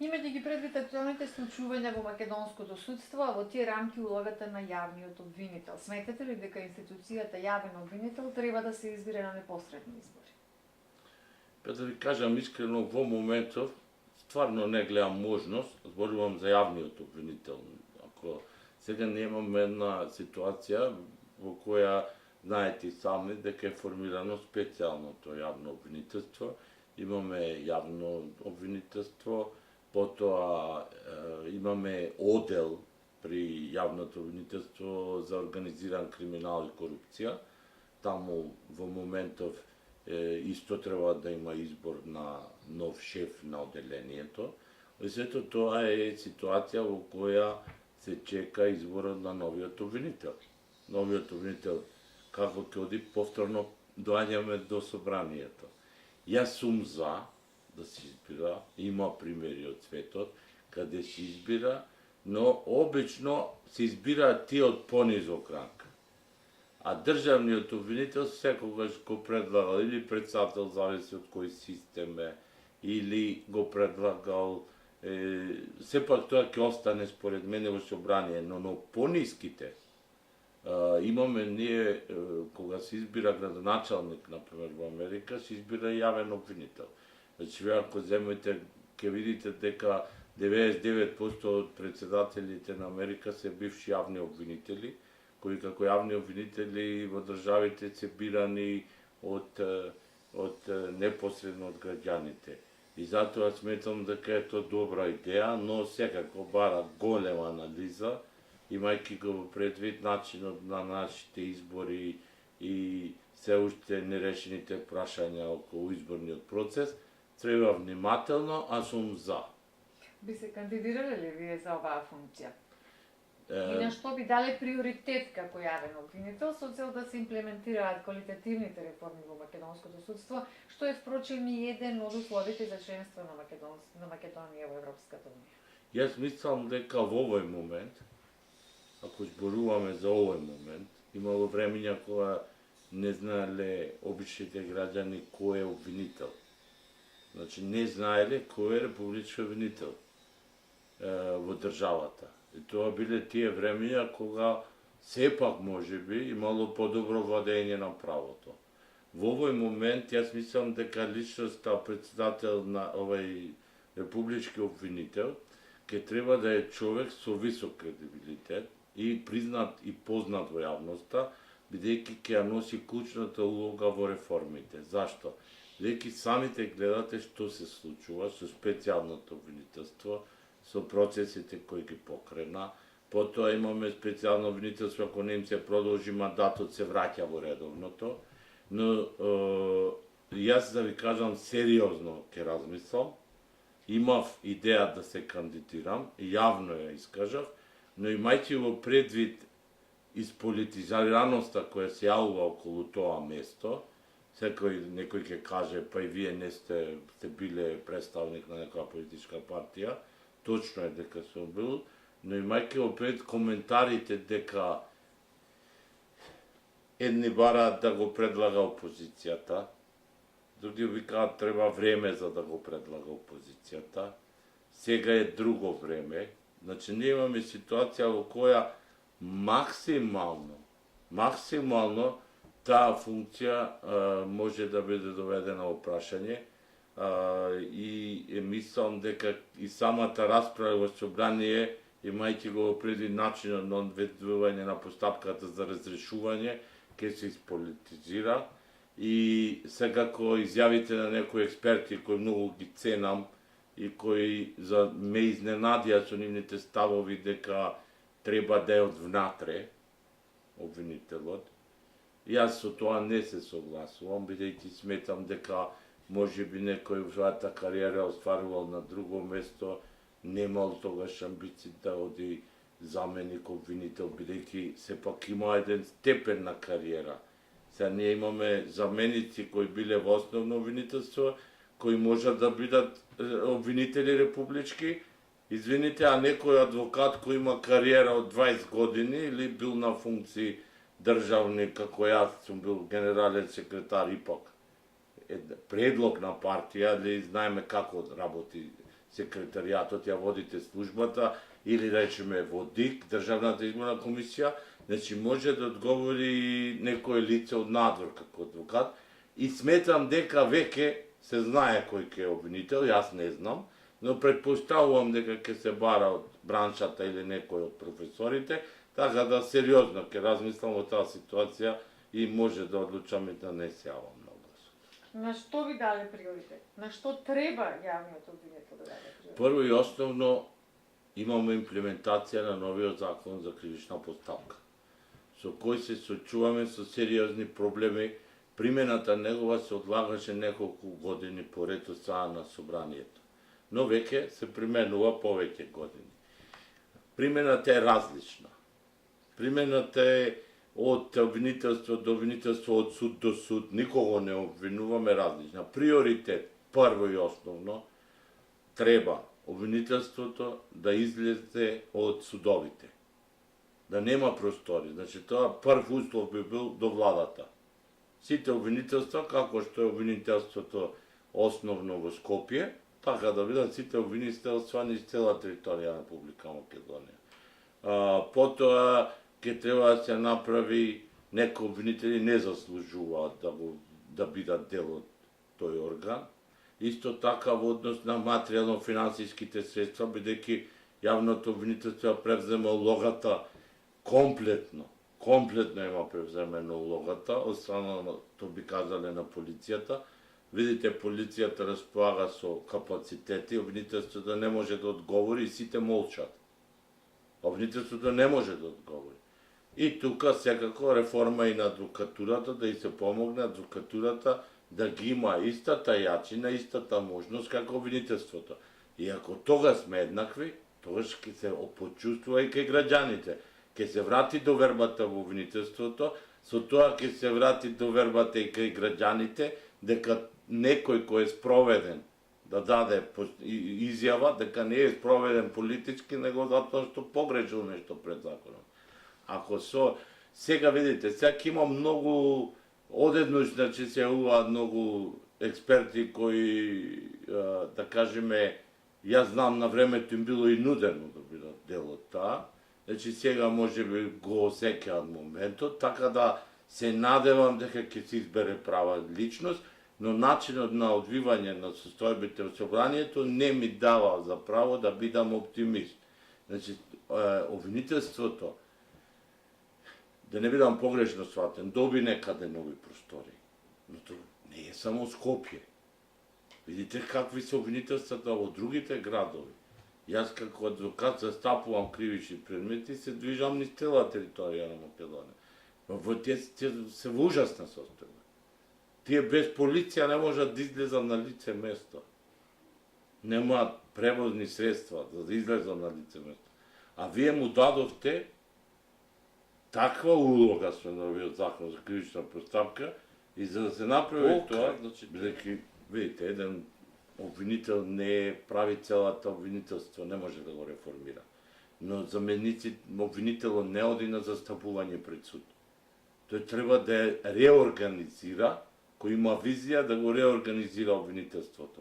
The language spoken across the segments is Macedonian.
Имајќи ги предвид актуелните случувања во македонското судство, а во тие рамки улогата на јавниот обвинител, сметате ли дека институцијата јавен обвинител треба да се избира на непосредни избори? Па да ви кажам искрено, во моментов стварно не гледам можност, зборувам за јавниот обвинител. Ако сега немаме една ситуација во која знаете и сами дека е формирано специјалното јавно обвинителство, имаме јавно обвинителство, потоа имаме одел при јавното обвинителство за организиран криминал и корупција. Таму во моментов исто треба да има избор на нов шеф на оделението. И сето тоа е ситуација во која се чека изборот на новиот обвинител. Новиот обвинител како ќе оди повторно доаѓаме до собранието. Јас сум за да се избира, има примери од светот каде се избира, но обично се избираат тие од понизок ранг. А државниот обвинител секогаш го предлагал или председател, зависи од кој систем е, или го предлагал, сепак тоа ќе остане според мене во собрание, но пониските, имаме ние, кога се избира градоначалник, например, во Америка, се избира јавен обвинител. Значи, вие ако земете, ќе видите дека 99% од председателите на Америка се бивши јавни обвинители, кои како јавни обвинители во државите се бирани од непосредно од граѓаните. И затоа сметам дека е тоа добра идеја, но секако бара голема анализа, имајќи го предвид начинот на нашите избори и се уште нерешените прашања околу изборниот процес, треба внимателно, а сум за. Би се кандидирале ли вие за оваа функција? И на што би дале приоритет како јавен обвинител со цел да се имплементираат квалитативните реформи во македонското судство, што е впрочем и еден од условите за членство на Македонија во Европската унија? Јас мислам дека во овој момент, ако зборуваме за овој момент, имало времења кога не знаеле обичните граѓани кој е обвинител. Значи не знаеле кој е републички обвинител во државата. И тоа биле тие времења кога сепак можеби имало подобро владење на правото. Во овој момент јас мислам дека личноста председател на овој републички обвинител ќе треба да е човек со висок кредибилитет и признат и познат во јавноста, бидејќи ќе ја носи клучната улога во реформите. Зашто? Бидејќи самите гледате што се случува со специјалното обвинителство, со процесите кои ги покрена. Потоа имаме специјално обвинителство, ако не им се продолжи мандатот, се враќа во редовното. Но јас да ви кажам сериозно ќе размислам. Имав идеја да се кандидирам, јавно ја искажав, но имајќи во предвид исполитизираноста која се јавува околу тоа место, некој ќе каже, па и вие не сте биле представник на некоја политичка партија, точно е дека сум бил, но имајќи во пред коментарите дека едни бараат да го предлага опозицијата, други викаат треба време за да го предлага опозицијата, сега е друго време. Значи, ние имаме ситуација во која максимално таа функција може да биде доведена во прашање и мислам дека и самата расправа во собрание, имајќи го преди начинот на одведување на постапката за разрешување, ќе се исполитизира и секако изјавите на некои експерти кои многу ги ценам и кои за ме изненадија со нивните ставови дека треба да е од внатре обвинителот. Јас со тоа не се согласувам, бидејќи сметам дека можеби некој во својата кариера остварувал на друго место, немал тогаш амбиции да оди заменик обвинител, бидејќи сепак има еден степен на кариера. Сега ние имаме заменици кои биле во основно обвинителство, кои можат да бидат обвинители републички, извините, а некој адвокат кој има кариера од 20 години или бил на функции државни, како јас сум бил генерален секретар ипак, предлог на партија, или знаеме како работи секретаријатот, ја водите службата, или речеме водик, Државната изборна комисија, значи може да одговори и некој лице од надвор како адвокат, и сметам дека веќе се знае кој ќе е обвинител, јас не знам, но предпоставувам дека ќе се бара од браншата или некој од професорите, така да сериозно ќе размислам о таа ситуација и може да одлучам и да не се јавам на глас. На што ви даде приоритет? На што треба јавниот обвинител да даде приоритет? Прво и основно имаме имплементација на новиот закон за кривична постапка, со кој се соочуваме со сериозни проблеми. Примената негова се одлагаше неколку години поред од страна на собранието, но веќе се применува повеќе години. Примената е различна. Примената е од обвинителство до обвинителство, од суд до суд, никого не обвинуваме, различна. Приоритет, прво и основно, треба обвинителството да излезе од судовите, да нема простори. Значи, тоа прв услов би бил до владата. Сите обвинителства, како што е обвинителството основно во Скопје, така да бидат сите обвинителства низ цела територија на Република Македонија. Потоа ќе треба да се направи, некои обвинители не заслужуваат да бидат дел од тој орган. Исто така во однос на материјално-финансиските средства, бидејќи јавното обвинителство превзема улогата комплетно има превземена улогата од страна на, то би казале, на полицијата. Видите, полицијата располага со капацитети, обвинителството не може да одговори и сите молчат. Обвинителството не може да одговори. И тука секако реформа и на адвокатурата, да и се помогне адвокатурата да ги има истата јачина, истата можност како обвинителството. И ако тога сме еднакви, тогаш ќе се почувствува и кај граѓаните. Ќе се врати довербата во обвинителството, со тоа ќе се врати довербата и кај граѓаните, дека некој кој е спроведен да даде изјава дека не е спроведен политички, него затоа што погрешил нешто пред законот. Ако сега видите, сега има многу одеднаш, значи се јавуваат многу експерти кои, да кажеме, јас знам на времето им било и нудено да бидат дел од таа, значи сега може би го осеќаат моментот, така да се надевам дека ќе се избере права личност, но начинот на одвивање на состојбите од собранието не ми дава за право да бидам оптимист. Значи, обвинителството, да не бидам погрешно сватен, доби некаде нови простори. Но тоа не е само Скопје. Видите какви се обвинителствата во другите градови. Јас како адвокат застапувам кривични предмети и се движам низ цела територија на Македонија. Во тие се во ужасна состојба. Тие без полиција не можат да излезат на лице место. Нема превозни средства за да излезат на лице место. А вие му дадовте таква улога со новиот закон за кривична постапка и за да се направи тоа, значи, бидејќи, видите, еден обвинител не прави целата обвинителство, не може да го реформира. Но заменици обвинителот не оди на застапување пред суд. Тој треба да ја реорганизира, кој има визија да го реорганизира обвинителството.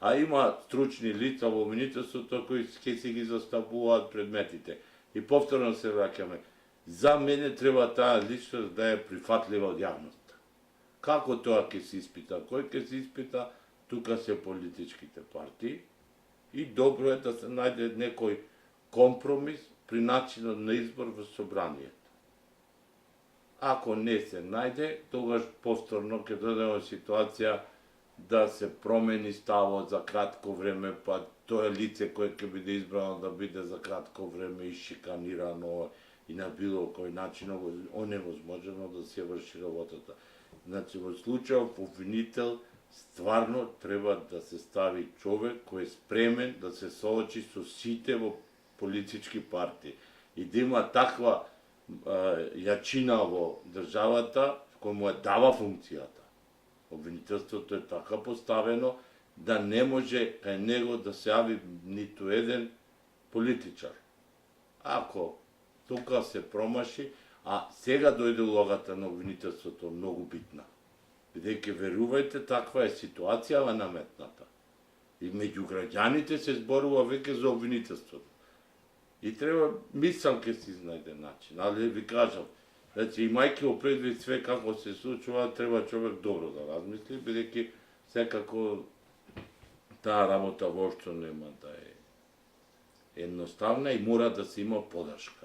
А има стручни лица во обвинителството кои ќе се ги застапуваат предметите. И повторно се враќаме. За мене треба таа личност да е прифатлива од јавноста. Како тоа ќе се испита? Кој ќе се испита? Тука се политичките партии и добро е да се најде некој компромис при начинот на избор во собранието. Ако не се најде, тогаш повторно ќе додеме ситуација да се промени ставот за кратко време, па тоа лице кое ќе биде избрано да биде за кратко време и шиканирано и на било кој начин оневозможено да се врши работата. Значи, во случајот обвинител стварно треба да се стави човек кој е спремен да се соочи со сите во политички партии и да има таква јачина во државата кој му е дава функцијата. Обвинителството е така поставено да не може кај него да се јави ниту еден политичар. Ако тука се промаши, а сега дојде улогата на обвинителството многу битна. Бидејќи, верувајте, таква е ситуацијава наметната. И меѓу граѓаните се зборува веќе за обвинителството. И треба мисал ке си знајде начин, али ви кажам, значи имајќи го предвид све како се случува, треба човек добро да размисли, бидејќи секако таа работа воопшто нема да е едноставна и мора да се има подршка.